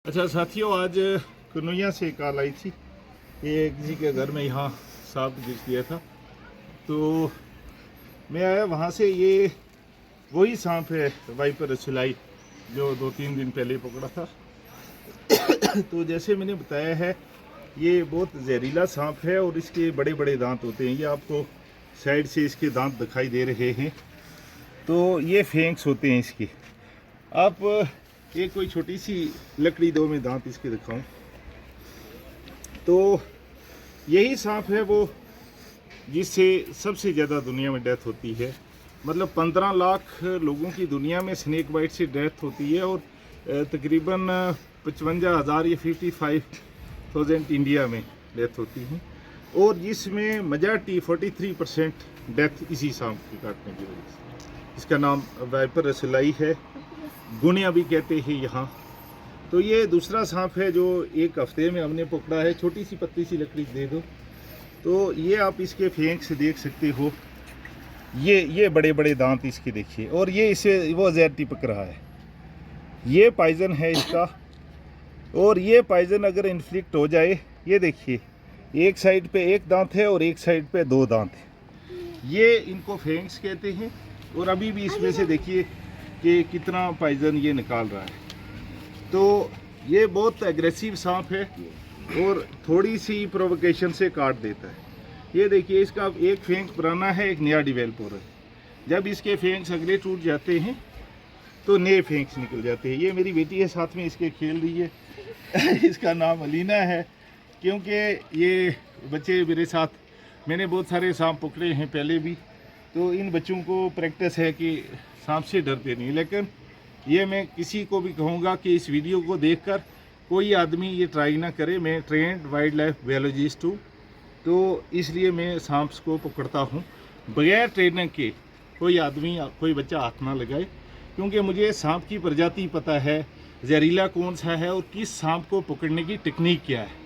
अच्छा साथियों, आज कन्हैया से कॉल आई थी। ये किसी के घर में यहाँ सांप घुस दिया था, तो मैं आया वहाँ से। ये वही सांप है, वाइपर सिलाई, जो 2-3 दिन पहले पकड़ा था। तो जैसे मैंने बताया है, ये बहुत जहरीला सांप है और इसके बड़े बड़े दांत होते हैं। ये आपको साइड से इसके दांत दिखाई दे रहे हैं, तो ये फेंक्स होते हैं इसके। आप एक कोई छोटी सी लकड़ी दो में दांत इसके दिखाऊं, तो यही सांप है वो जिससे सबसे ज़्यादा दुनिया में डेथ होती है। मतलब 15 लाख लोगों की दुनिया में स्नेक बाइट से डेथ होती है और तकरीबन 55,000 या 55,000 इंडिया में डेथ होती है। और जिसमें मेजॉरिटी 43% डेथ इसी सांप के काटने की वजह से। इसका नाम वाइपर सिलाई है, गुनिया भी कहते हैं यहाँ। तो ये दूसरा सांप है जो एक हफ्ते में हमने पकड़ा है। छोटी सी पतली सी लकड़ी दे दो, तो ये आप इसके फेंक से देख सकते हो। ये बड़े बड़े दांत इसके देखिए, और ये इसे वो जहर टिपक रहा है। ये पॉइजन है इसका, और ये पॉइजन अगर इन्फ्लिक्ट हो जाए, ये देखिए एक साइड पे एक दांत है और एक साइड पे 2 दांत है। ये इनको फेंक्स कहते हैं। और अभी भी इसमें से देखिए कि कितना पॉइजन ये निकाल रहा है। तो ये बहुत एग्रेसिव सांप है और थोड़ी सी प्रोवोकेशन से काट देता है। ये देखिए, इसका एक फेंक पुराना है, एक नया डिवेल्प हो रहा है। जब इसके फेंक्स अगले टूट जाते हैं तो नए फेंक्स निकल जाते हैं। ये मेरी बेटी है, साथ में इसके खेल रही है। इसका नाम अलीना है, क्योंकि ये बच्चे मेरे साथ, मैंने बहुत सारे सांप पकड़े हैं पहले भी, तो इन बच्चों को प्रैक्टिस है कि सांप से डरते नहीं। लेकिन ये मैं किसी को भी कहूँगा कि इस वीडियो को देखकर कोई आदमी ये ट्राई ना करे। मैं ट्रेंड वाइल्ड लाइफ बायोलॉजिस्ट हूँ, तो इसलिए मैं सांप्स को पकड़ता हूँ। बगैर ट्रेनिंग के कोई आदमी, कोई बच्चा हाथ ना लगाए, क्योंकि मुझे सांप की प्रजाति पता है, जहरीला कौन सा है और किस सांप को पकड़ने की टेक्निक क्या है।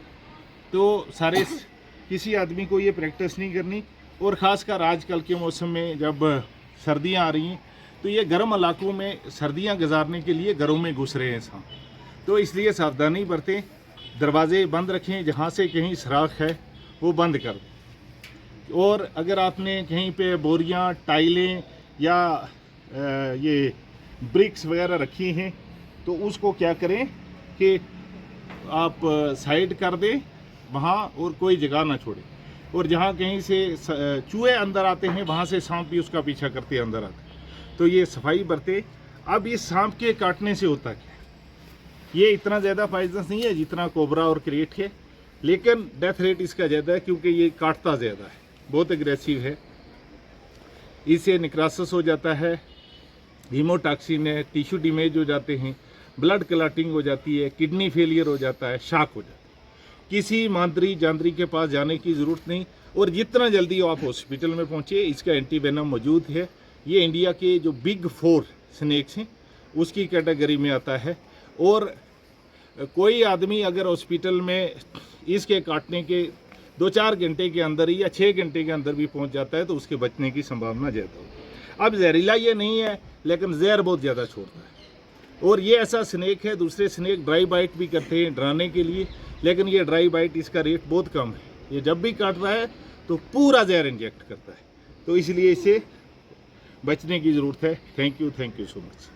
तो किसी आदमी को ये प्रैक्टिस नहीं करनी। और ख़ासकर आजकल के मौसम में जब सर्दियाँ आ रही हैं, तो ये गर्म इलाकों में सर्दियां गुजारने के लिए घरों में घुस रहे हैं सांप। तो इसलिए सावधानी बरतें, दरवाजे बंद रखें, जहाँ से कहीं सुराख है वो बंद कर दें। और अगर आपने कहीं पे बोरियां, टाइलें या ये ब्रिक्स वगैरह रखी हैं, तो उसको क्या करें कि आप साइड कर दें वहाँ, और कोई जगह ना छोड़ें। और जहाँ कहीं से चूहे अंदर आते हैं, वहाँ से सांप भी उसका पीछा करते अंदर आते हैं। तो ये सफाई बरते। अब इस सांप के काटने से होता क्या, ये इतना ज़्यादा पॉइजनस नहीं है जितना कोबरा और क्रेट है, लेकिन डेथ रेट इसका ज़्यादा है क्योंकि ये काटता ज़्यादा है, बहुत एग्रेसिव है। इससे निक्रासिस हो जाता है, हीमोटॉक्सिन है, टिश्यू डैमेज हो जाते हैं, ब्लड क्लॉटिंग हो जाती है, किडनी फेलियर हो जाता है, शॉक हो जाता है। किसी मांदरी जानदरी के पास जाने की ज़रूरत नहीं, और जितना जल्दी आप हॉस्पिटल में पहुँचे, इसका एंटीवेनम मौजूद है। ये इंडिया के जो बिग 4 स्नेक्स हैं उसकी कैटेगरी में आता है। और कोई आदमी अगर हॉस्पिटल में इसके काटने के 2-4 घंटे के अंदर ही या 6 घंटे के अंदर भी पहुंच जाता है, तो उसके बचने की संभावना ज़्यादा होगी। अब जहरीला ये नहीं है, लेकिन जहर बहुत ज़्यादा छोड़ता है। और ये ऐसा स्नेक है, दूसरे स्नेक ड्राई बाइट भी करते हैं डराने के लिए, लेकिन ये ड्राई बाइट इसका रेट बहुत कम है। ये जब भी काट रहा है तो पूरा जहर इंजेक्ट करता है, तो इसलिए इसे बचने की ज़रूरत है। Thank you so much.